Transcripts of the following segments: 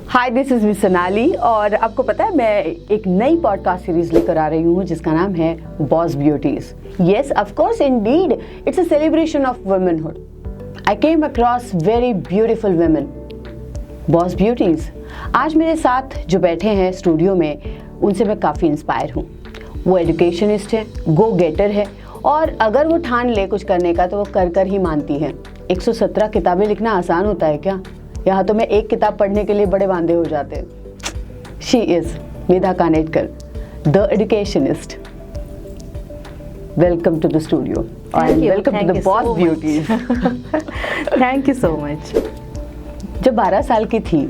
Hi, this is miss Sonali और आपको पता है मैं एक नई पॉडकास्ट सीरीज लेकर आ रही हूँ जिसका नाम है boss beauties. Yes, of course, indeed, it's a celebration of womanhood. I came across very beautiful women, boss beauties. आज मेरे साथ जो बैठे हैं स्टूडियो में, उनसे मैं काफ़ी इंस्पायर हूँ। वो एजुकेशनिस्ट है, गो गेटर है और अगर वो ठान ले कुछ करने का तो वो कर ही मानती है। 117 किताबें लिखना आसान होता है क्या? यहाँ तो मैं एक किताब पढ़ने के लिए बड़े वांदे हो जाते हैं। She is Medha Kanetkar, the educationist. Welcome to the studio and welcome to the boss beauties. Thank you so much. जब 12 साल की थी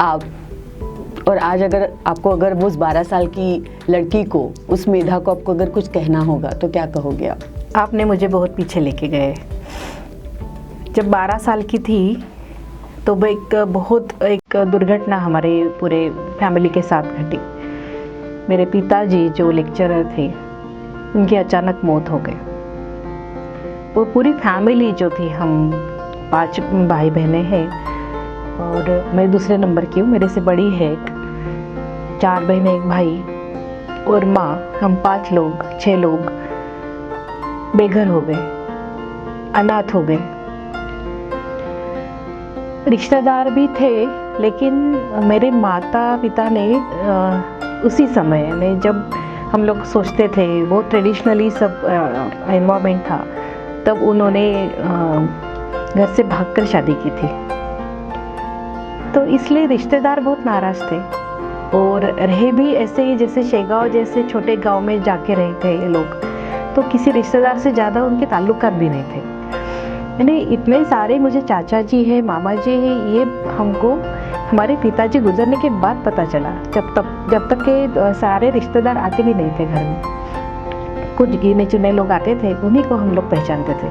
आप, और आज अगर वो उस 12 साल की लड़की को, उस मेधा को आपको अगर कुछ कहना होगा तो क्या कहोगे आप? आपने मुझे बहुत पीछे लेके गए। जब 12 साल की थी तो एक दुर्घटना हमारे पूरे फैमिली के साथ घटी। मेरे पिताजी जो लेक्चरर थे, उनकी अचानक मौत हो गई। वो पूरी फैमिली जो थी, हम 5 भाई बहनें हैं और मैं दूसरे नंबर की हूँ। मेरे से बड़ी है 4 बहनें, 1 भाई और माँ। हम 6 लोग बेघर हो गए, अनाथ हो गए। रिश्तेदार भी थे, लेकिन मेरे माता पिता ने उसी समय में, जब हम लोग सोचते थे वो ट्रेडिशनली सब एनवायरनमेंट था, तब उन्होंने घर से भागकर शादी की थी। तो इसलिए रिश्तेदार बहुत नाराज थे और रहे भी ऐसे ही जैसे शेगांव जैसे छोटे गांव में जाके रहे थे ये लोग। तो किसी रिश्तेदार से ज़्यादा उनके ताल्लुकात भी नहीं थे। यानी इतने सारे मुझे चाचा जी है, मामा जी है, ये हमको हमारे पिताजी गुजरने के बाद पता चला। जब तक के सारे रिश्तेदार आते भी नहीं थे घर में। कुछ गिने चुने लोग आते थे, उन्हीं को हम लोग पहचानते थे।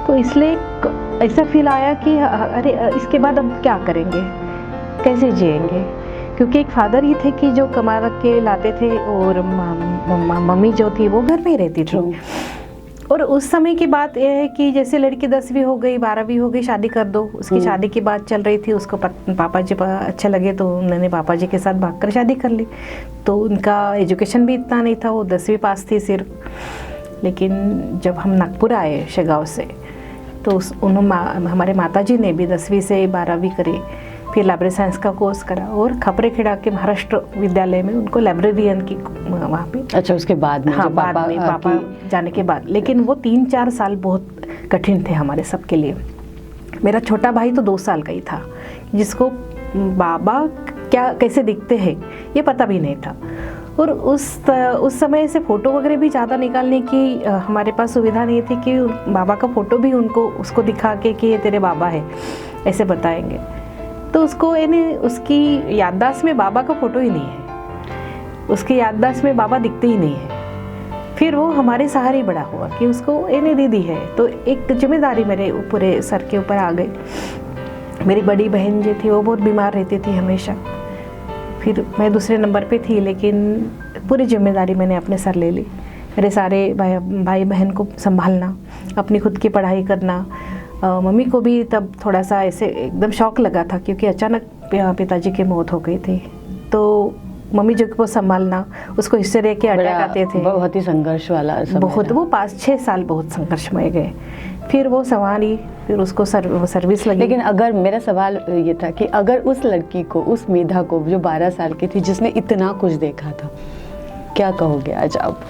तो इसलिए ऐसा फील आया कि अरे इसके बाद अब क्या करेंगे, कैसे जिएंगे? क्योंकि एक फादर ही थे कि जो कमा के लाते थे और मम्मी जो थी वो घर में ही रहती थी। और उस समय की बात यह है कि जैसे लड़की 10वीं हो गई, 12वीं हो गई, शादी कर दो। उसकी शादी की बात चल रही थी। उसको पापा जी अच्छे लगे तो उन्होंने पापा जी के साथ भागकर शादी कर ली। तो उनका एजुकेशन भी इतना नहीं था, वो 10वीं पास थी सिर्फ। लेकिन जब हम नागपुर आए शेगांव से, तो हमारे माता जी ने भी 10वीं से 12वीं करी, फिर लाइब्रेरी साइंस का कोर्स करा और खपरेखेड़ा के महाराष्ट्र विद्यालय में उनको लाइब्रेरियन की वहाँ पे। अच्छा, उसके बाद में? हाँ, बाद में पापा जाने के बाद। लेकिन वो 3-4 साल बहुत कठिन थे हमारे सबके लिए। मेरा छोटा भाई तो 2 साल का ही था, जिसको बाबा कैसे दिखते हैं ये पता भी नहीं था। और उस समय से फ़ोटो वगैरह भी ज़्यादा निकालने की हमारे पास सुविधा नहीं थी कि बाबा का फ़ोटो भी उसको दिखा के कि ये तेरे बाबा है ऐसे बताएंगे। तो उसकी याददाश्त में बाबा का फ़ोटो ही नहीं है, उसकी याददाश्त में बाबा दिखते ही नहीं है। फिर वो हमारे सहारे बड़ा हुआ कि उसको दीदी है। तो एक जिम्मेदारी मेरे पूरे सर के ऊपर आ गई। मेरी बड़ी बहन जो थी वो बहुत बीमार रहती थी हमेशा। फिर मैं दूसरे नंबर पे थी, लेकिन पूरी जिम्मेदारी मैंने अपने सर ले ली। मेरे सारे भाई बहन को संभालना, अपनी खुद की पढ़ाई करना। मम्मी को भी तब थोड़ा सा ऐसे एकदम शौक लगा था, क्योंकि अचानक पिताजी की मौत हो गई थी। तो मम्मी जी को संभालना, उसको हिस्से रह के अटैक आते थे। बहुत ही संघर्ष वाला समय बहुत, वो 5-6 साल बहुत संघर्षमय गए। फिर वो संभाली, फिर उसको सर्विस लगी। लेकिन अगर मेरा सवाल ये था कि अगर उस लड़की को, उस मेधा को जो 12 साल की थी, जिसने इतना कुछ देखा था, क्या कहोगे आज आप?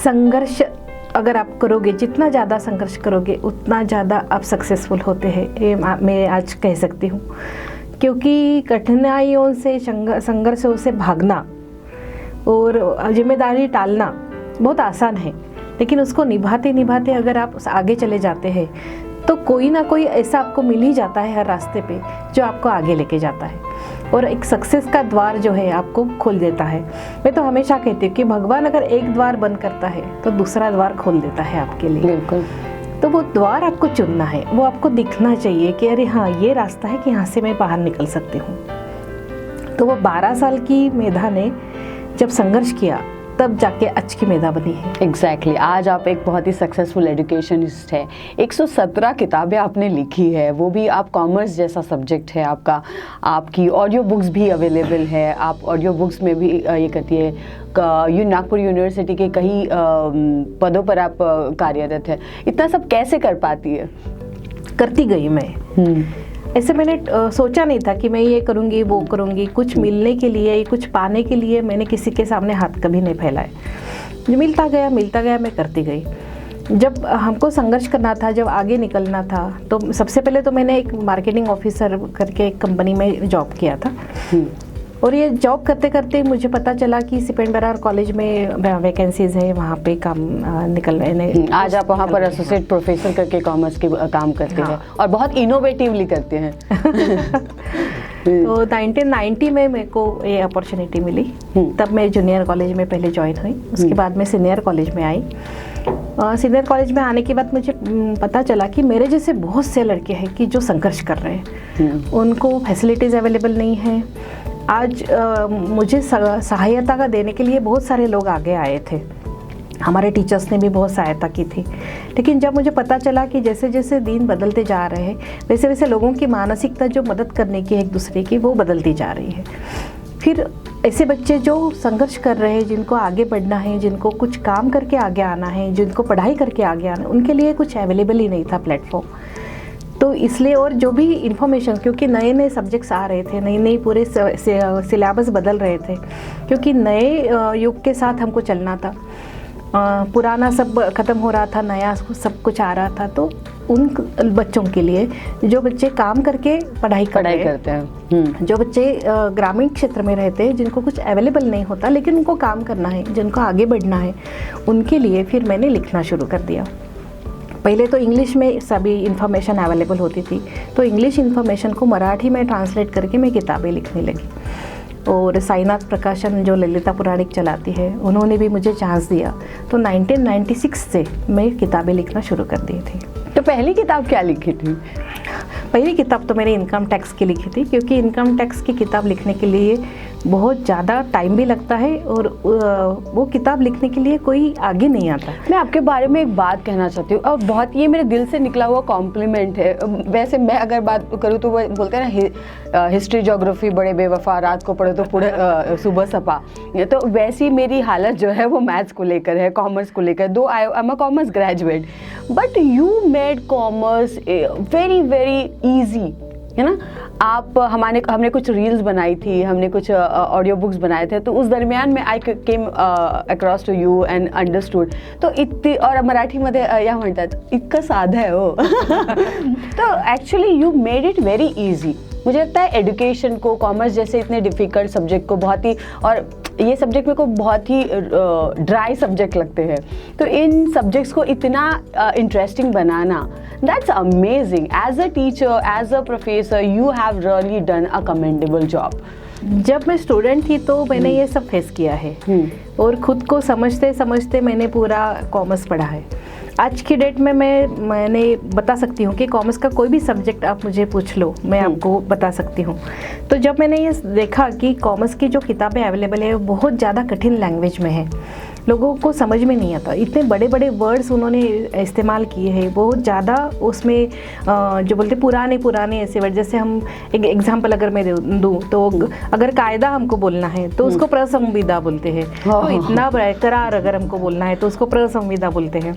संघर्ष अगर आप करोगे, जितना ज़्यादा संघर्ष करोगे उतना ज़्यादा आप सक्सेसफुल होते हैं, ये मैं आज कह सकती हूँ। क्योंकि कठिनाइयों से, संघर्षों से भागना और जिम्मेदारी टालना बहुत आसान है, लेकिन उसको निभाते निभाते अगर आप आगे चले जाते हैं तो कोई ना कोई ऐसा आपको मिल ही जाता है हर रास्ते पे, जो आपको आगे लेके जाता है और एक सक्सेस का द्वार जो है आपको खोल देता है। मैं तो हमेशा कहती हूँ कि भगवान अगर एक द्वार बंद करता है तो दूसरा द्वार खोल देता है आपके लिए। बिल्कुल। तो वो द्वार आपको चुनना है, वो आपको दिखना चाहिए कि अरे हाँ, ये रास्ता है कि यहाँ से मैं बाहर निकल सकती हूँ। तो वो 12 साल की मेधा ने जब संघर्ष किया तब जाके आज की मेधा बनी है। एग्जैक्टली आज आप एक बहुत ही सक्सेसफुल एजुकेशनिस्ट है। 117 किताबें आपने लिखी है, वो भी आप कॉमर्स जैसा सब्जेक्ट है आपका। आपकी ऑडियो बुक्स भी अवेलेबल है, आप ऑडियो बुक्स में भी ये करती है। नागपुर यूनिवर्सिटी के कई पदों पर आप कार्यरत है। इतना सब कैसे कर पाती है? करती गई मैं। ऐसे मैंने सोचा नहीं था कि मैं ये करूँगी वो करूँगी। कुछ मिलने के लिए, कुछ पाने के लिए मैंने किसी के सामने हाथ कभी नहीं फैलाए। जो मिलता गया मैं करती गई। जब हमको संघर्ष करना था, जब आगे निकलना था, तो सबसे पहले तो मैंने एक मार्केटिंग ऑफिसर करके एक कंपनी में जॉब किया था। और ये जॉब करते करते मुझे पता चला कि सिपेंट बरार कॉलेज में वैकेंसीज है, वहाँ पे काम निकल रहे हैं। आज आप वहाँ पर एसोसिएट प्रोफेसर करके कॉमर्स के काम करते हैं और बहुत इनोवेटिवली करते हैं। तो 1990 में मेरे को ये अपॉर्चुनिटी मिली। तब मैं जूनियर कॉलेज में पहले ज्वाइन हुई, उसके बाद मैं सीनियर कॉलेज में आई। सीनियर कॉलेज में आने के बाद मुझे पता चला कि मेरे जैसे बहुत से लड़के हैं कि जो संघर्ष कर रहे हैं, उनको फैसिलिटीज़ अवेलेबल नहीं है। आज मुझे सहायता का देने के लिए बहुत सारे लोग आगे आए थे, हमारे टीचर्स ने भी बहुत सहायता की थी। लेकिन जब मुझे पता चला कि जैसे जैसे दिन बदलते जा रहे हैं, वैसे वैसे लोगों की मानसिकता जो मदद करने की एक दूसरे की, वो बदलती जा रही है। फिर ऐसे बच्चे जो संघर्ष कर रहे हैं, जिनको आगे बढ़ना है, जिनको कुछ काम करके आगे आना है, जिनको पढ़ाई करके आगे आना है, उनके लिए कुछ अवेलेबल ही नहीं था प्लेटफॉर्म। तो इसलिए, और जो भी इंफॉर्मेशन, क्योंकि नए नए सब्जेक्ट्स आ रहे थे, नई पूरे सिलेबस बदल रहे थे, क्योंकि नए युग के साथ हमको चलना था। पुराना सब ख़त्म हो रहा था, नया सब कुछ आ रहा था। तो उन बच्चों के लिए, जो बच्चे काम करके पढ़ाई करते हैं, जो बच्चे ग्रामीण क्षेत्र में रहते हैं, जिनको कुछ अवेलेबल नहीं होता लेकिन उनको काम करना है, जिनको आगे बढ़ना है, उनके लिए फिर मैंने लिखना शुरू कर दिया। पहले तो इंग्लिश में सभी इन्फॉर्मेशन अवेलेबल होती थी, तो इंग्लिश इन्फॉर्मेशन को मराठी में ट्रांसलेट करके मैं किताबें लिखने लगी। और साईनाथ प्रकाशन जो ललिता पुराणिक चलाती है, उन्होंने भी मुझे चांस दिया। तो 1996 से मैं किताबें लिखना शुरू कर दी थी। तो पहली किताब क्या लिखी थी? पहली किताब तो मैंने इनकम टैक्स की लिखी थी, क्योंकि इनकम टैक्स की किताब लिखने के लिए बहुत ज़्यादा टाइम भी लगता है, और वो किताब लिखने के लिए कोई आगे नहीं आता। मैं आपके बारे में एक बात कहना चाहती हूँ, और बहुत ये मेरे दिल से निकला हुआ कॉम्प्लीमेंट है। वैसे मैं अगर बात करूँ तो वो बोलते हैं ना, हिस्ट्री ज्योग्राफी बड़े बेवफा, रात को पढ़ो तो पूरे सुबह सपा। तो वैसी मेरी हालत जो है वो मैथ्स को लेकर है, कॉमर्स को लेकर। दो I am a commerce graduate, but you made commerce very very easy, है ना। हमने कुछ रील्स बनाई थी, हमने कुछ ऑडियो बुक्स बनाए थे, तो उस दरमियान में I came across to you and understood. तो इतनी, और मराठीमध्ये या म्हणतात इतकं साधं आहे हो। तो actually you made it very easy. मुझे लगता है एजुकेशन को, कॉमर्स जैसे इतने डिफ़िकल्ट सब्जेक्ट को बहुत ही, और ये सब्जेक्ट मेरे को बहुत ही ड्राई सब्जेक्ट लगते हैं, तो इन सब्जेक्ट्स को इतना इंटरेस्टिंग बनाना, that's amazing. As a teacher, as a professor, you have really done a commendable job. जब मैं स्टूडेंट थी तो मैंने ये सब फेस किया है, और खुद को समझते समझते मैंने पूरा कॉमर्स पढ़ा है। आज की डेट में मैंने बता सकती हूँ कि कॉमर्स का कोई भी सब्जेक्ट आप मुझे पूछ लो, मैं आपको बता सकती हूँ। तो जब मैंने ये देखा कि कॉमर्स की जो किताबें अवेलेबल है वो बहुत ज़्यादा कठिन लैंग्वेज में है, लोगों को समझ में नहीं आता, इतने बड़े बड़े वर्ड्स उन्होंने इस्तेमाल किए हैं, बहुत ज़्यादा उसमें जो बोलते पुराने ऐसे वर्ड। जैसे हम एक एग्जांपल अगर मैं दूँ तो अगर कायदा हमको बोलना है तो उसको प्रसंविदा बोलते हैं, तो इतना करार अगर हमको बोलना है तो उसको प्रसंविदा बोलते हैं,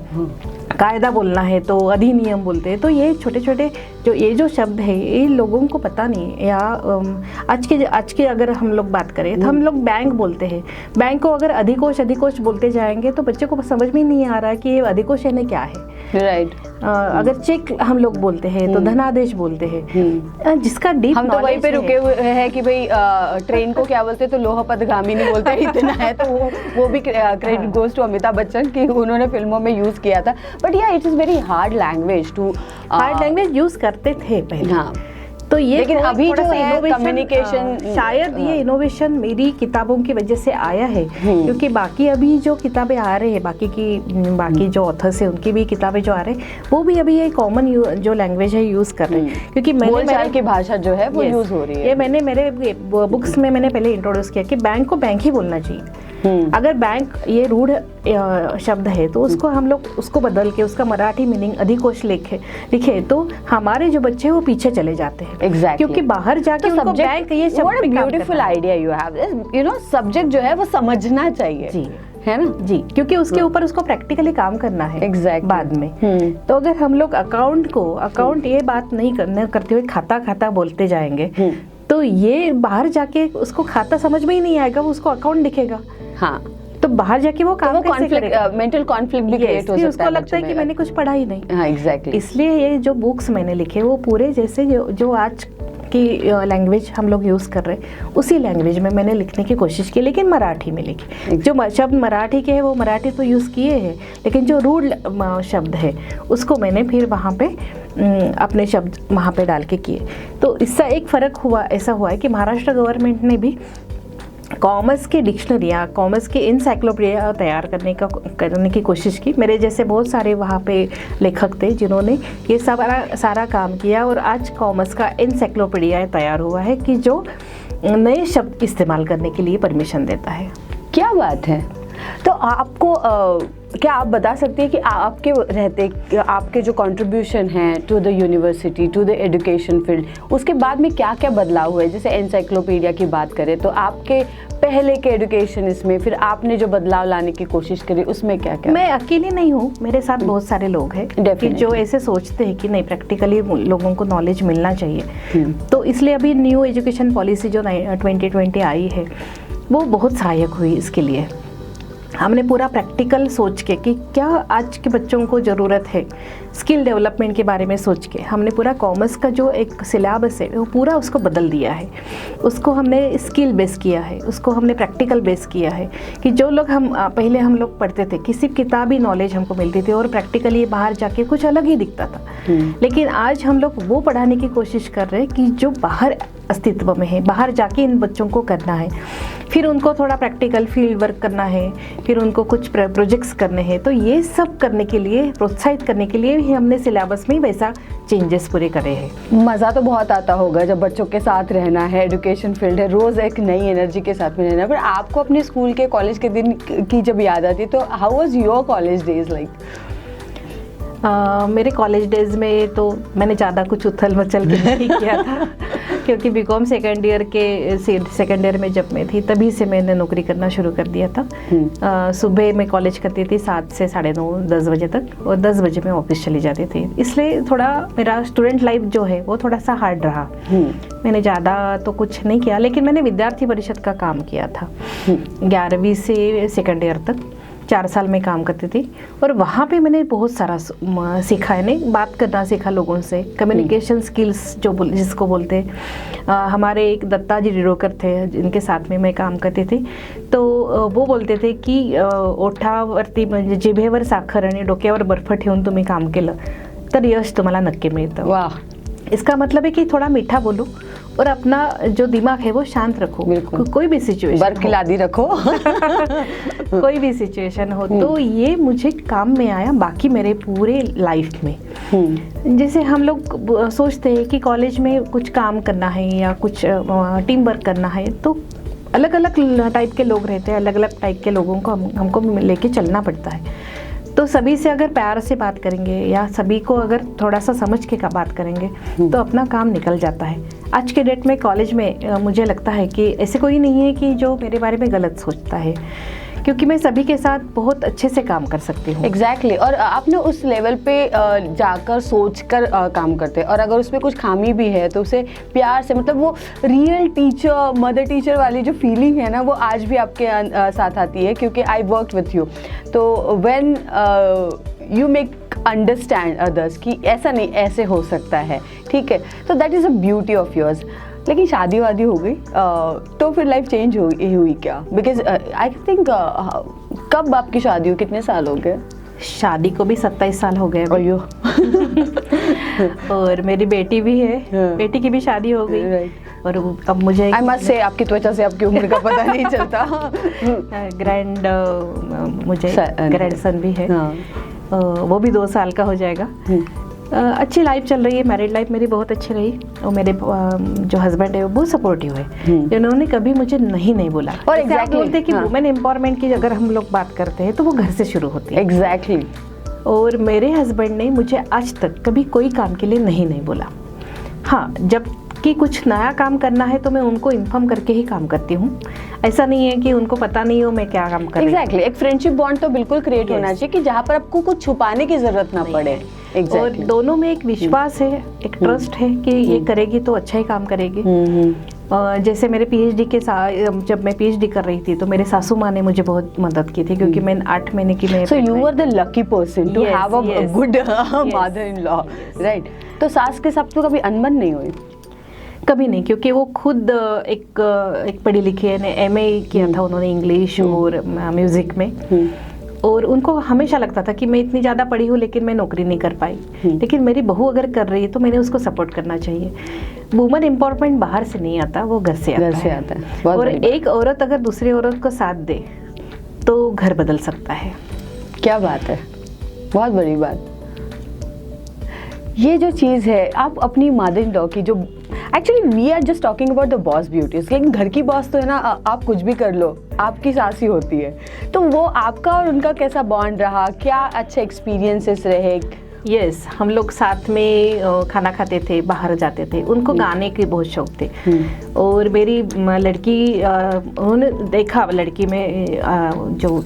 कायदा बोलना है तो अधिनियम बोलते हैं। तो ये छोटे छोटे जो शब्द है, ये लोगों को पता नहीं है। या आज के अगर हम लोग बात करें तो हम लोग बैंक बोलते हैं, बैंक को अगर अधिकोष बोलते जाएंगे तो बच्चे को समझ में नहीं आ रहा कि ये अधिकोष यानी क्या है। राइट। अगर चेक हम लोग बोलते हैं तो धनादेश बोलते हैं, जिसका डीप हम तो वहीं पे रुके हुए हैं कि भाई ट्रेन को क्या बोलते हैं, तो लोह पथगामिनी बोलते हैं, इतना है। तो वो भी credit goes to Amitabh Bachchan कि उन्होंने फिल्मों में यूज किया था। बट या it is very hard language use करते थे पहले। हाँ। तो ये लेकिन अभी जो है कम्युनिकेशन, शायद ये इनोवेशन मेरी किताबों की वजह से आया है, क्योंकि बाकी अभी जो किताबें आ रही है, बाकी जो ऑथर्स है उनकी भी किताबें जो आ रही है, वो भी अभी ये कॉमन जो लैंग्वेज है यूज कर रहे हैं, क्योंकि बोलचाल की भाषा जो है वो यूज हो रही है। ये मैंने मेरे बुक्स में मैंने पहले इंट्रोड्यूस किया कि बैंक को बैंक ही बोलना चाहिए। अगर बैंक ये रूढ़ शब्द है तो उसको हम लोग उसको बदल के उसका मराठी मीनिंग अधिकोष लिखे तो हमारे जो बच्चे वो पीछे चले जाते हैं। Exactly. क्योंकि बाहर जाके तो उनको बैंक ये शब्द पे काम beautiful idea you have, you know subject जो है वो समझना चाहिए जी, है ना जी, क्योंकि उसके ऊपर उसको प्रैक्टिकली काम करना है Exactly. बाद में। तो अगर हम लोग अकाउंट ये बात नहीं करते हुए खाता बोलते जाएंगे तो ये बाहर जाके उसको खाता समझ में ही नहीं आएगा, वो उसको अकाउंट दिखेगा। हाँ, तो बाहर जाके वो काम कैसे करेगा? मेंटल कॉन्फ्लिक्ट भी क्रिएट हो सकता है, उसको लगता है कि मैंने कुछ पढ़ा ही नहीं। हाँ, एग्जैक्टली। इसलिए ये जो बुक्स मैंने लिखे वो पूरे जैसे जो आज की लैंग्वेज हम लोग यूज़ कर रहे हैं उसी लैंग्वेज में मैंने लिखने की कोशिश की, लेकिन मराठी में लिखी। जो शब्द मराठी के हैं वो मराठी तो यूज़ किए हैं, लेकिन जो रूढ़ शब्द है उसको मैंने फिर वहाँ पे अपने शब्द वहाँ पे डाल के किए। तो इससे एक फ़र्क ऐसा हुआ है कि महाराष्ट्र गवर्नमेंट ने भी कॉमर्स की डिक्शनरी या कॉमर्स की इंसाइक्लोपीडिया तैयार करने की कोशिश की। मेरे जैसे बहुत सारे वहाँ पे लेखक थे जिन्होंने ये सारा काम किया और आज कॉमर्स का इंसाइक्लोपीडिया तैयार हुआ है कि जो नए शब्द इस्तेमाल करने के लिए परमिशन देता है। क्या बात है। तो आपको क्या आप बता सकते हैं कि आपके रहते आपके जो कंट्रीब्यूशन हैं to the university, to the education field, उसके बाद में क्या क्या बदलाव हुए? जैसे एनसाइक्लोपीडिया की बात करें तो आपके पहले के एजुकेशन इसमें फिर आपने जो बदलाव लाने की कोशिश करी उसमें क्या क्या? मैं अकेली नहीं हूँ, मेरे साथ बहुत सारे लोग हैं कि जो ऐसे सोचते हैं कि नहीं प्रैक्टिकली लोगों को नॉलेज मिलना चाहिए। तो इसलिए अभी न्यू एजुकेशन पॉलिसी जो 2020 आई है वो बहुत सहायक हुई इसके लिए। हमने पूरा प्रैक्टिकल सोच के कि क्या आज के बच्चों को ज़रूरत है, स्किल डेवलपमेंट के बारे में सोच के हमने पूरा कॉमर्स का जो एक सिलेबस है वो पूरा उसको बदल दिया है। उसको हमने स्किल बेस किया है, उसको हमने प्रैक्टिकल बेस किया है कि जो लोग पहले हम लोग पढ़ते थे कि सिर्फ किताबी नॉलेज हमको मिलती थी और प्रैक्टिकली बाहर जाके कुछ अलग ही दिखता था, लेकिन आज हम लोग वो पढ़ाने की कोशिश कर रहे हैं कि जो बाहर अस्तित्व में है, बाहर जाके इन बच्चों को करना है, फिर उनको थोड़ा प्रैक्टिकल फील्ड वर्क करना है, फिर उनको कुछ प्रोजेक्ट्स करने हैं। तो ये सब करने के लिए, प्रोत्साहित करने के लिए ही हमने सिलेबस में वैसा चेंजेस पूरे करे हैं। मज़ा तो बहुत आता होगा जब बच्चों के साथ रहना है, एजुकेशन फील्ड है, रोज़ एक नई एनर्जी के साथ में रहना है। पर आपको अपने स्कूल के कॉलेज के दिन की जब याद आती है तो how was your college days like? मेरे कॉलेज डेज में तो मैंने ज़्यादा कुछ उथल मचल के नहीं किया था क्योंकि बीकॉम सेकेंड ईयर में जब मैं थी तभी से मैंने नौकरी करना शुरू कर दिया था। सुबह मैं कॉलेज करती थी 7 से 9:30 10 बजे तक और 10 बजे मैं ऑफिस चली जाती थी। इसलिए थोड़ा मेरा स्टूडेंट लाइफ जो है वो थोड़ा सा हार्ड रहा। मैंने ज़्यादा तो कुछ नहीं किया, लेकिन मैंने विद्यार्थी परिषद का काम किया था 11वीं से सेकेंड ईयर तक 4 साल में काम करती थी और वहाँ पे मैंने बहुत सारा सीखा है। बात करना सीखा लोगों से, कम्युनिकेशन स्किल्स जिसको बोलते हैं। हमारे एक दत्ता जी डिरोकर थे जिनके साथ में मैं काम करती थी, तो वो बोलते थे की ओठावरती म्हणजे जिभेवर साखर आणि डोक्यावर बर्फ ठेवून तुम्ही काम केलं तर यश तुम्हाला नक्की मिळतं। वाह! इसका मतलब है कि थोड़ा मीठा बोलो और अपना जो दिमाग है वो शांत रखो। कोई भी सिचुएशन, बरखिलादी रखो कोई भी सिचुएशन हो तो ये मुझे काम में आया बाकी मेरे पूरे लाइफ में। जैसे हम लोग सोचते हैं कि कॉलेज में कुछ काम करना है या कुछ टीम वर्क करना है तो अलग अलग टाइप के लोग रहते हैं, अलग अलग टाइप के लोगों को हमको लेके चलना पड़ता है। तो सभी से अगर प्यार से बात करेंगे या सभी को अगर थोड़ा सा समझ के बात करेंगे तो अपना काम निकल जाता है। आज के डेट में कॉलेज में मुझे लगता है कि ऐसे कोई नहीं है कि जो मेरे बारे में गलत सोचता है, क्योंकि मैं सभी के साथ बहुत अच्छे से काम कर सकती हूँ। एग्जैक्टली और आप ना उस लेवल पे जाकर सोचकर काम करते हैं और अगर उसमें कुछ खामी भी है तो उसे प्यार से, मतलब वो रियल टीचर, मदर टीचर वाली जो फीलिंग है ना वो आज भी आपके साथ आती है, क्योंकि आई वर्क विथ यू। तो when you make understand others कि ऐसा नहीं, ऐसे हो सकता है, ठीक है, तो that is a beauty of yours. लेकिन शादी वादी हो गई तो फिर लाइफ चेंज हुई क्या? बिकॉज आई थिंक कब आपकी शादी हुई, कितने साल हो गए? शादी को भी 27 साल हो गए। अयो और मेरी बेटी भी है, बेटी की भी शादी हो गई। और अब मुझे आई मस्ट से आपकी त्वचा से आपकी उम्र का पता नहीं चलता। मुझे ग्रैंडसन भी है, वो भी 2 साल का हो जाएगा। अच्छी लाइफ चल रही है, मैरिड लाइफ मेरी बहुत अच्छी रही और मेरे जो हस्बैंड है वो बहुत सपोर्टिव है। उन्होंने कभी मुझे नहीं बोला। और जैसे आप exactly, बोलते हैं कि हाँ। वुमेन एम्पावरमेंट की अगर हम लोग बात करते हैं तो वो घर से शुरू होती है। एग्जैक्टली। और मेरे हस्बैंड ने मुझे आज तक कभी कोई काम के लिए नहीं बोला। हाँ, जब कि कुछ नया काम करना है तो मैं उनको इन्फॉर्म करके ही काम करती हूँ। ऐसा नहीं है कि उनको पता नहीं हो मैं क्या काम कर रही हूँ। एग्जैक्टली, एक फ्रेंडशिप बॉन्ड तो बिल्कुल क्रिएट होना चाहिए कि जहाँ पर आपको कुछ छुपाने की जरूरत ना पड़े। और दोनों में एक विश्वास है, एक ट्रस्ट है कि ये करेगी तो अच्छा ही काम करेगी। जैसे मेरे पीएचडी के साथ, जब मैं पीएचडी कर रही थी तो मेरे सासू माँ ने मुझे बहुत मदद की थी, क्योंकि मैं 8 महीने की मैं। So you were the lucky person to have a good mother in law, right? तो सास के साथ तो कभी अनबन नहीं हुई? कभी नहीं, क्योंकि वो खुद एक पढ़ी लिखी है, एमए किया था उन्होंने इंग्लिश और म्यूजिक में। और उनको हमेशा लगता था कि मैं इतनी ज़्यादा पढ़ी हूँ लेकिन मैं नौकरी नहीं कर पाई। लेकिन मेरी बहू अगर कर रही है तो मैंने उसको सपोर्ट करना चाहिए। वुमेन एम्पावरमेंट बाहर से नहीं आता, वो घर से आता है। और एक औरत अगर दूसरी औरत को साथ दे तो घर बदल सकता है। क्या बात है, बहुत बड़ी बात। ये जो चीज़ है, आप अपनी मदर इन लॉ की जो, actually we are just talking about the boss beauties, लेकिन घर की बॉस तो है ना, आप कुछ भी कर लो, आपकी सास ही होती है। तो वो आपका और उनका कैसा बॉन्ड रहा, क्या अच्छे एक्सपीरियंसेस रहे? यस, हम लोग साथ में खाना खाते थे, बाहर जाते थे। उनको गाने के बहुत शौक थे। और मेरी लड़की, उन्होंने देखा लड़की में जो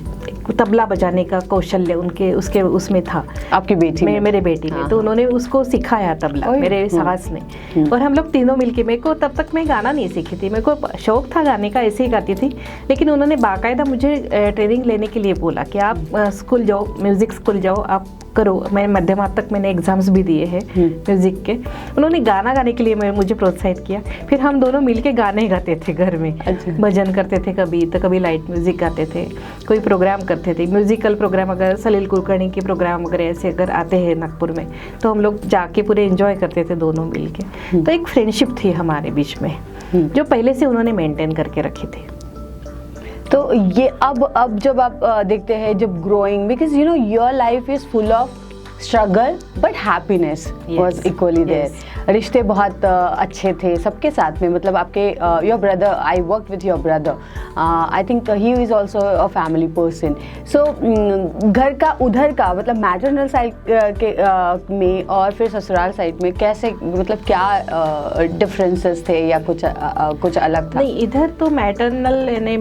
तबला बजाने का कौशल्य उसके उसमें था। आपकी बेटी में? मेरे बेटी में। तो उन्होंने उसको सिखाया तबला, मेरे सास ने। और हम लोग तीनों मिलके, मेरे को तब तक मैं गाना नहीं सीखी थी, मेरे को शौक था गाने का, ऐसे ही गाती थी। लेकिन उन्होंने बाकायदा मुझे ट्रेनिंग लेने के लिए बोला कि आप स्कूल जाओ, म्यूज़िक स्कूल जाओ, आप करो। मैं मध्यमा तक मैंने एग्जाम्स भी दिए हैं म्यूज़िक के। उन्होंने गाना गाने के लिए मुझे प्रोत्साहित किया। फिर हम दोनों मिलके गाने गाते थे घर में। अच्छा। भजन करते थे, कभी लाइट म्यूज़िक गाते थे, कोई प्रोग्राम करते थे, म्यूज़िकल प्रोग्राम। अगर सलील कुलकर्णी के प्रोग्राम वगैरह ऐसे अगर आते हैं नागपुर में तो हम लोग जाके पूरे एंजॉय करते थे दोनों मिलके। तो एक फ्रेंडशिप थी हमारे बीच में जो पहले से उन्होंने मेंटेन करके रखी थी। तो ये अब जब आप देखते हैं, जब growing, because you know your life is full of struggle but happiness was equally there. रिश्ते बहुत अच्छे थे सबके साथ में, मतलब आपके your brother, I work with your brother, I think he is also a family person. So घर का उधर का, मतलब मैटरनल साइड के में और फिर ससुराल साइड में कैसे, मतलब क्या डिफरेंसेस थे या कुछ अलग था? नहीं, इधर तो मैटरनल यानी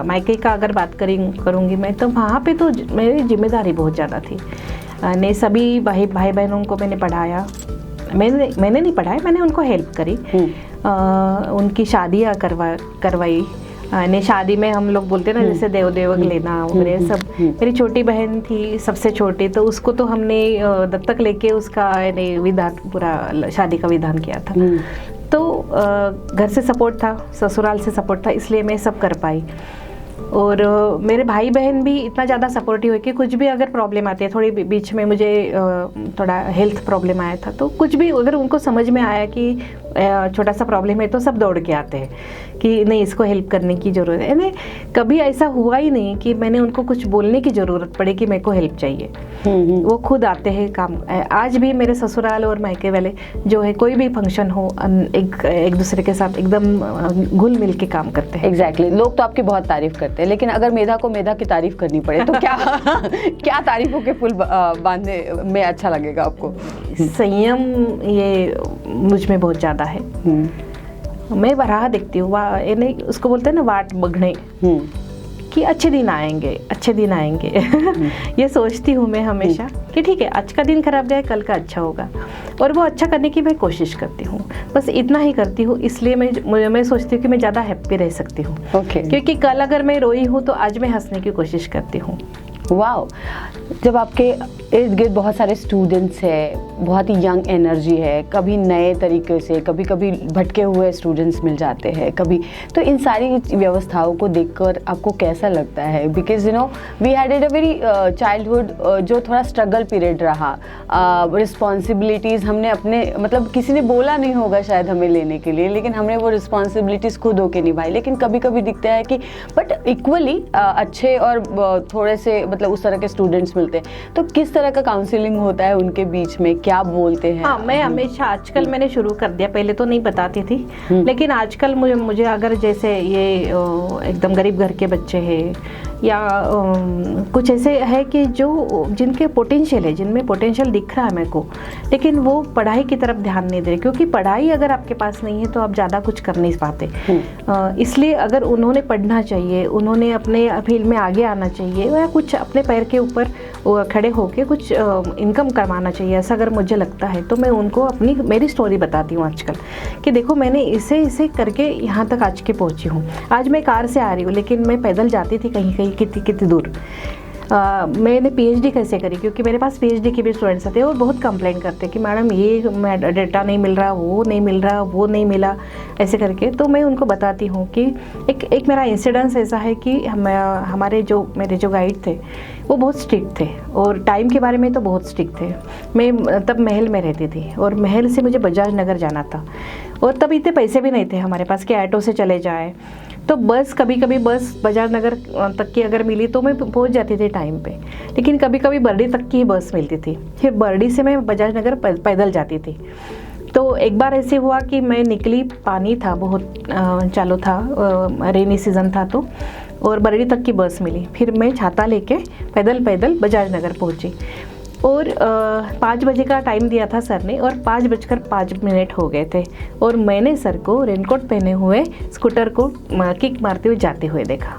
मायके का अगर बात करूँगी मैं, तो वहाँ पे तो मेरी जिम्मेदारी बहुत ज़्यादा थी। ने सभी भाई बहनों को मैंने पढ़ाया। मैंने नहीं पढ़ाया, मैंने उनको हेल्प करी। उनकी शादियाँ करवाई। ने शादी में हम लोग बोलते ना, जैसे देवक लेना वगैरह सब। मेरी छोटी बहन थी सबसे छोटी, तो उसको तो हमने दत्तक लेके उसका विधान, पूरा शादी का विधान किया था। तो घर से सपोर्ट था, ससुराल से सपोर्ट था, इसलिए मैं सब कर पाई। और मेरे भाई बहन भी इतना ज़्यादा सपोर्टिव है कि कुछ भी अगर प्रॉब्लम आती है, थोड़ी बीच में मुझे थोड़ा हेल्थ प्रॉब्लम आया था, तो कुछ भी अगर उनको समझ में आया कि छोटा सा प्रॉब्लम है तो सब दौड़ के आते हैं कि नहीं, इसको हेल्प करने की ज़रूरत है। यानी कभी ऐसा हुआ ही नहीं कि मैंने उनको कुछ बोलने की ज़रूरत पड़े कि मेरे को हेल्प चाहिए। वो खुद आते हैं काम। आज भी मेरे ससुराल और मायके वाले जो है, कोई भी फंक्शन हो, एक दूसरे के साथ एकदम घुल मिल के काम करते हैं। एग्जैक्टली। लोग तो आपकी बहुत तारीफ करते हैं, लेकिन अगर मेधा को मेधा की तारीफ करनी पड़े तो क्या तारीफों के पुल बांधने में अच्छा लगेगा आपको? संयम ये मुझ में बहुत ज़्यादा है। मैं राह देखती हूँ, उसको बोलते हैं ना, वाट बगने, कि अच्छे दिन आएंगे ये सोचती हूँ मैं हमेशा कि ठीक है, आज का दिन खराब गया, कल का अच्छा होगा। और वो अच्छा करने की मैं कोशिश करती हूँ, बस इतना ही करती हूँ। इसलिए मैं सोचती हूँ कि मैं ज़्यादा हैप्पी रह सकती हूँ। क्योंकि कल अगर मैं रोई हूँ तो आज मैं हंसने की कोशिश करती हूँ। वाओ। जब आपके इर्द गिर्द बहुत सारे स्टूडेंट्स हैं, बहुत ही यंग एनर्जी है, कभी नए तरीके से, कभी कभी भटके हुए स्टूडेंट्स मिल जाते हैं कभी, तो इन सारी व्यवस्थाओं को देखकर आपको कैसा लगता है? Because you know we had a very childhood जो थोड़ा स्ट्रगल पीरियड रहा। रिस्पॉन्सिबिलिटीज़ हमने अपने, मतलब किसी ने बोला नहीं होगा शायद हमें लेने के लिए, लेकिन हमने वो रिस्पॉन्सिबिलिटीज़ खुद होके निभाई। लेकिन कभी कभी दिखता है कि बट इक्वली अच्छे और थोड़े से, मतलब उस तरह के स्टूडेंट्स मिलते हैं। तो किस तरह का काउंसलिंग होता है उनके बीच में? क्या बोलते हैं? हाँ, मैं हमेशा आजकल मैंने शुरू कर दिया, पहले तो नहीं बताती थी, लेकिन आजकल मुझे अगर जैसे ये एकदम गरीब घर के बच्चे हैं या कुछ ऐसे है कि जो जिनके पोटेंशियल है, जिनमें पोटेंशियल दिख रहा है मेरे को, लेकिन वो पढ़ाई की तरफ ध्यान नहीं दे रहे, क्योंकि पढ़ाई अगर आपके पास नहीं है तो आप ज़्यादा कुछ कर नहीं पाते। इसलिए अगर उन्होंने पढ़ना चाहिए, उन्होंने अपने फील्ड में आगे आना चाहिए या कुछ अपने पैर के ऊपर खड़े होके कुछ इनकम करवाना चाहिए, ऐसा अगर मुझे लगता है तो मैं उनको मेरी स्टोरी बताती हूँ आजकल कि देखो मैंने इसे करके यहाँ तक आज के पहुँची हूँ। आज मैं कार से आ रही हूँ, लेकिन मैं पैदल जाती थी कहीं कहीं कितनी दूर। मैंने पीएचडी कैसे करी, क्योंकि मेरे पास पीएचडी के भी स्टूडेंट्स थे और बहुत कंप्लेंट करते कि मैडम ये डेटा नहीं मिल रहा, वो नहीं मिल रहा, वो नहीं मिला, ऐसे करके। तो मैं उनको बताती हूँ कि एक मेरा इंसिडेंस ऐसा है कि मेरे जो गाइड थे वो बहुत स्ट्रिक्ट थे और टाइम के बारे में तो बहुत स्ट्रिक्ट थे। मैं तब महल में रहती थी और महल से मुझे बजाज नगर जाना था और तब इतने पैसे भी नहीं थे हमारे पास कि ऑटो से चले जाए। तो बस कभी कभी बस बजाज नगर तक की अगर मिली तो मैं पहुंच जाती थी टाइम पे, लेकिन कभी कभी बर्डी तक की ही बस मिलती थी, फिर बर्डी से मैं बजाज नगर पैदल जाती थी। तो एक बार ऐसे हुआ कि मैं निकली, पानी था बहुत चालू था, रेनी सीज़न था तो, और बर्डी तक की बस मिली। फिर मैं छाता लेके पैदल पैदल बजाज नगर पहुंची और 5 बजे का टाइम दिया था सर ने और 5:05 हो गए थे और मैंने सर को रेनकोट पहने हुए स्कूटर को किक मारते हुए जाते हुए देखा।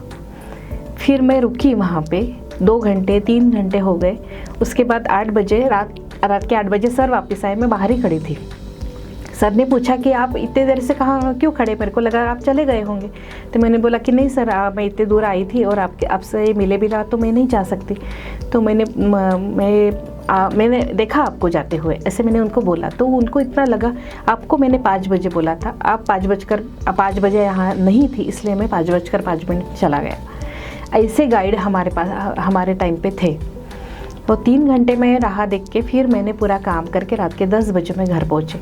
फिर मैं रुकी वहाँ पे 2 घंटे 3 घंटे हो गए। उसके बाद 8 बजे रात के 8 बजे सर वापस आए, मैं बाहर ही खड़ी थी। सर ने पूछा कि आप इतने देर से कहाँ क्यों खड़े, मेरे को लगा आप चले गए होंगे। तो मैंने बोला कि नहीं सर, मैं इतने दूर आई थी और आपसे मिले भी रहा तो मैं नहीं जा सकती। तो मैंने देखा आपको जाते हुए, ऐसे मैंने उनको बोला। तो उनको इतना लगा, आपको मैंने 5 बजे बोला था, आप 5 बजे यहाँ नहीं थी, इसलिए मैं 5:05 चला गया। ऐसे गाइड हमारे टाइम पे थे। तो 3 घंटे में राह देख के फिर मैंने पूरा काम करके रात के 10 बजे मैं घर पहुँचे।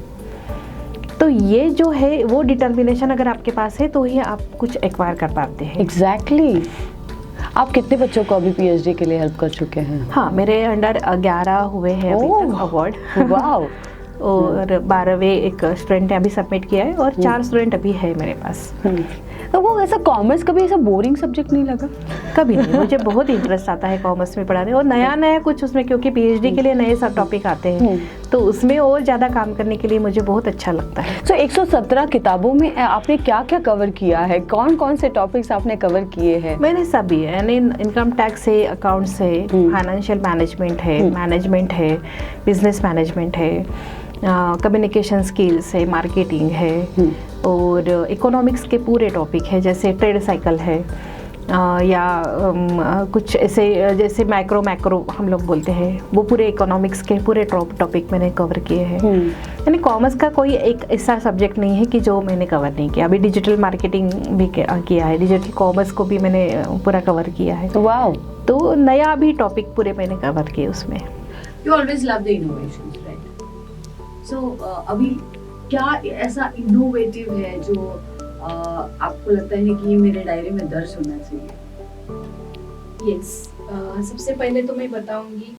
तो ये जो है वो डिटर्मिनेशन अगर आपके पास है तो ही आप कुछ एक्वायर कर पाते हैं। एग्जैक्टली। आप कितने बच्चों को अभी पीएचडी के लिए हेल्प कर चुके हैं? हाँ, मेरे अंडर 11 हुए हैं अभी तक अवार्ड। वाओ। और 12वें एक स्टूडेंट ने अभी सबमिट किया है और 4 स्टूडेंट अभी है मेरे पास। तो वो ऐसा कॉमर्स कभी ऐसा बोरिंग सब्जेक्ट नहीं लगा? कभी नहीं, मुझे बहुत इंटरेस्ट आता है कॉमर्स में पढ़ाने और नया कुछ उसमें, क्योंकि पीएचडी के लिए नए सब टॉपिक आते हैं तो उसमें और ज़्यादा काम करने के लिए मुझे बहुत अच्छा लगता है। तो 117 किताबों में आपने क्या क्या कवर किया है? कौन कौन से टॉपिक्स आपने कवर किए हैं? मैंने सभी, यानी इनकम टैक्स है, अकाउंट्स है, फाइनेंशियल मैनेजमेंट है, बिजनेस मैनेजमेंट है, कम्युनिकेशन स्किल्स है, मार्केटिंग है और इकोनॉमिक्स के पूरे टॉपिक है, जैसे ट्रेड साइकिल है या कुछ ऐसे जैसे मैक्रो हम लोग बोलते हैं, वो पूरे इकोनॉमिक्स के पूरे टॉपिक मैंने कवर किए हैं। यानी कॉमर्स का कोई एक ऐसा सब्जेक्ट नहीं है कि जो मैंने कवर नहीं किया। अभी डिजिटल मार्केटिंग भी किया है, डिजिटल कॉमर्स को भी मैंने पूरा कवर किया है। वाओ। तो नया भी टॉपिक पूरे मैंने कवर किए उसमें। You always love the innovations, right? So अभी क्या ऐसा इनोवेटिव है जो आपको लगता है कि ये मेरे डायरी में दर्ज होना चाहिए? यस, सबसे पहले तो मैं बताऊंगी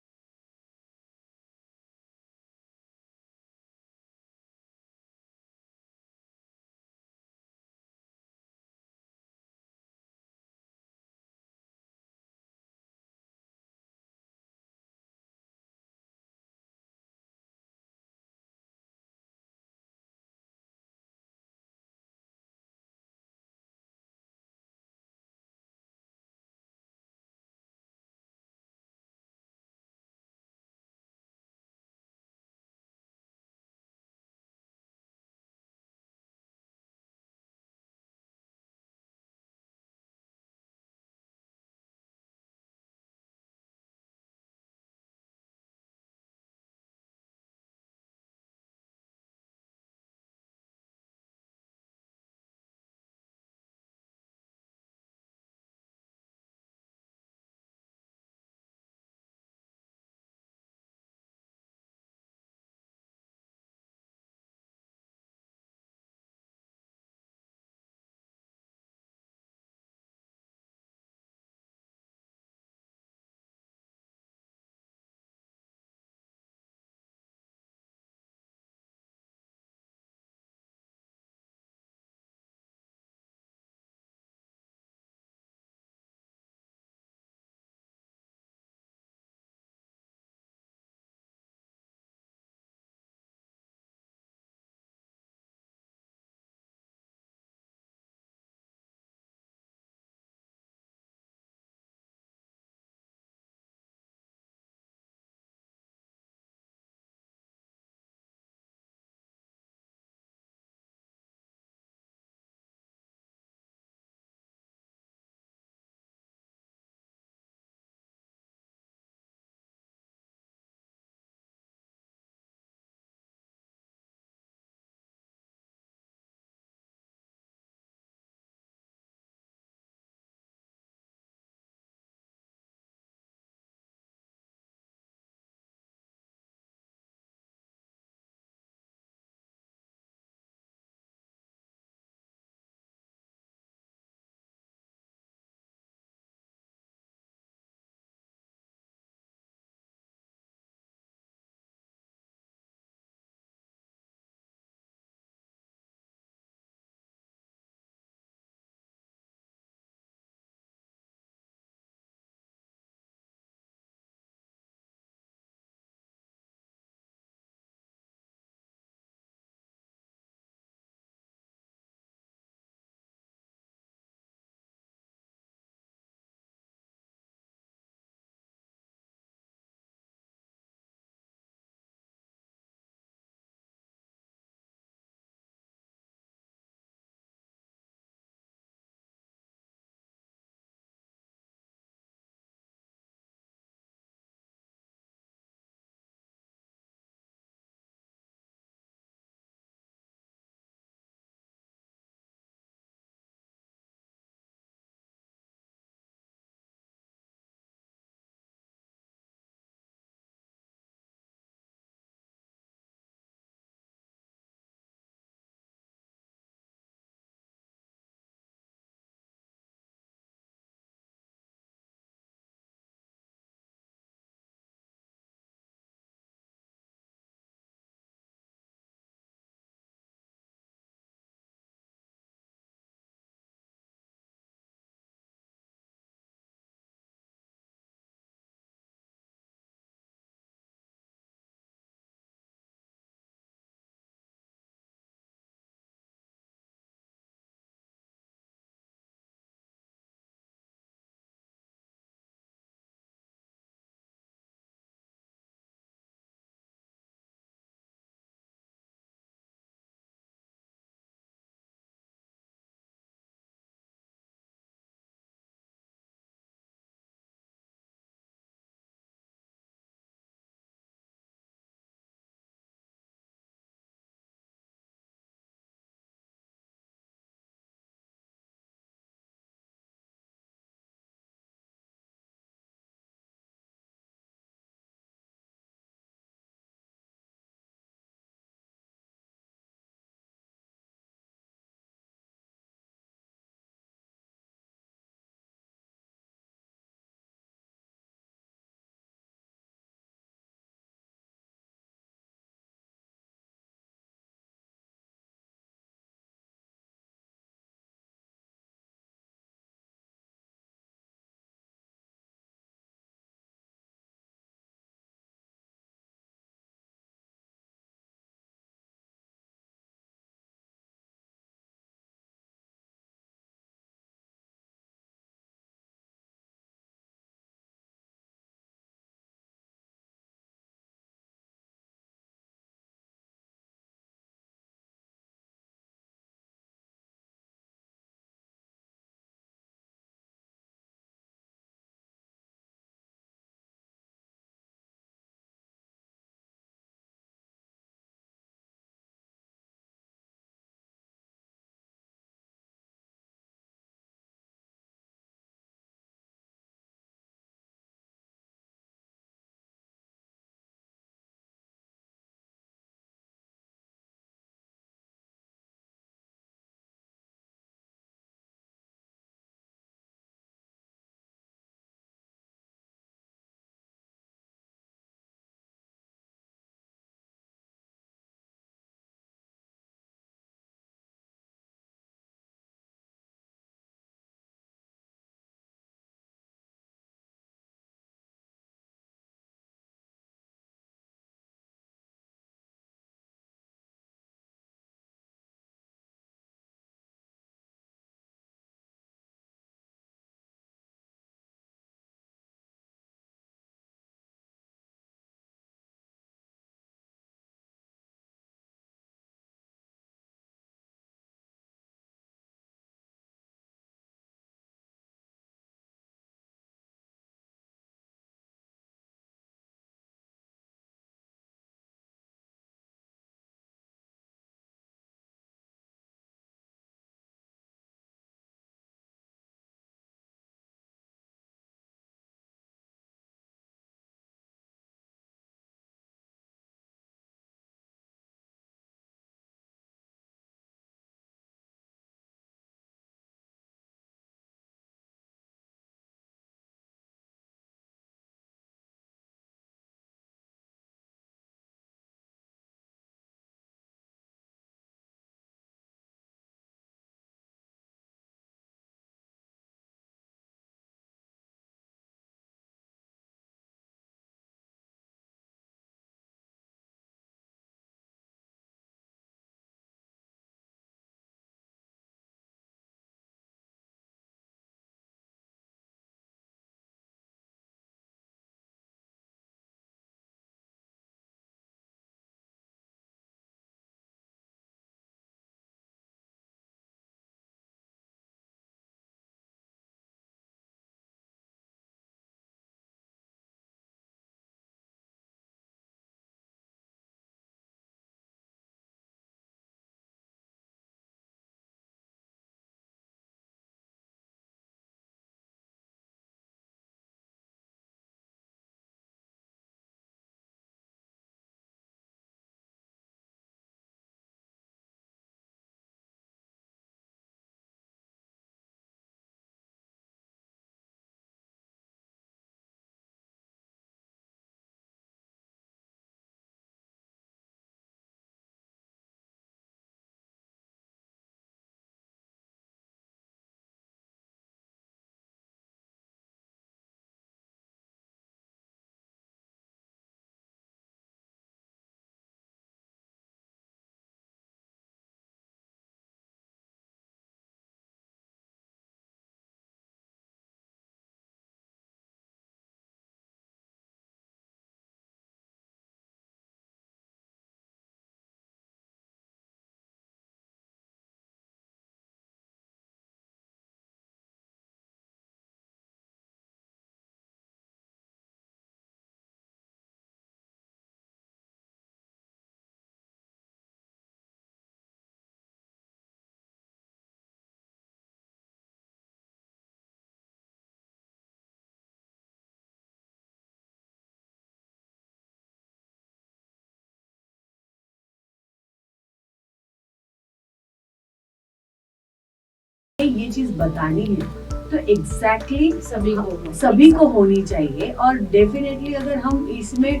ये चीज बतानी है तो एग्जैक्टली सभी को होनी चाहिए। और डेफिनेटली अगर हम इसमें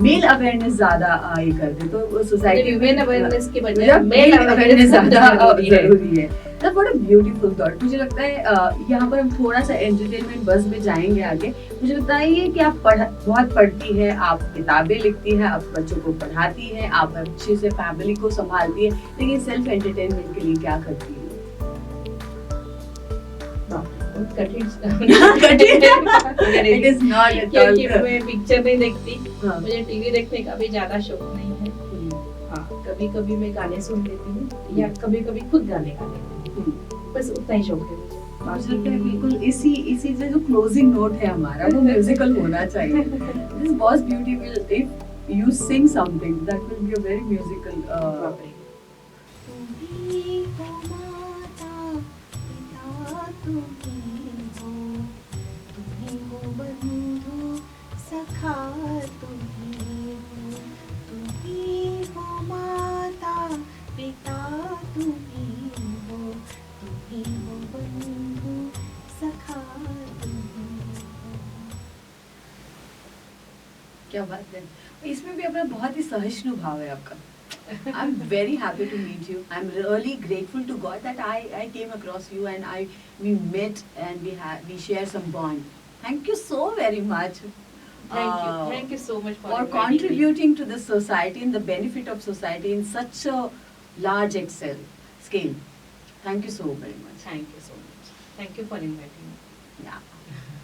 मेल अवेयरनेस ज्यादा ये करते तो सोसाइटी women awareness के बजाय मेल male अवेयरनेस awareness ज्यादा जरूरी है। जरूरी है। That's what a beautiful thought। मुझे लगता है यहाँ पर हम थोड़ा सा एंटरटेनमेंट बस में जाएंगे आगे। मुझे लगता है ये कि आप बहुत पढ़ती है, आप किताबें लिखती है, आप बच्चों को पढ़ाती है, आप अच्छे से फैमिली को संभालती है, लेकिन सेल्फ एंटरटेनमेंट के लिए क्या करती है? कठिन It is not at all। क्योंकि मैं पिक्चर नहीं देखती, हाँ। मुझे टीवी देखने का भी ज्यादा शौक नहीं है। हाँ, कभी कभी मैं गाने सुन लेती हूँ या कभी कभी खुद गाने गा लेती हूँ, बस उतना ही शौक है मुझे लगता है बिल्कुल इसी जो क्लोजिंग नोट है हमारा वो म्यूजिकल होना चाहिए। This was beautiful। If you sing something, that will be a very musical। तुम्ही हो माता पिता तुम्ही हो बंधु सखा तुम्ही हो माता पिता तुम्ही हो बंधु सखा तुम्ही क्या बात है, इसमें भी अपना बहुत ही सहिष्णु भाव है आपका। I'm very happy to meet you। I'm really grateful to God that I came across you and we met and we share some bond। Thank you so very much। Thank you so much for contributing to the society and the benefit of society in such a large scale। Thank you so very much। Thank you so much। Thank you for inviting me। Yeah।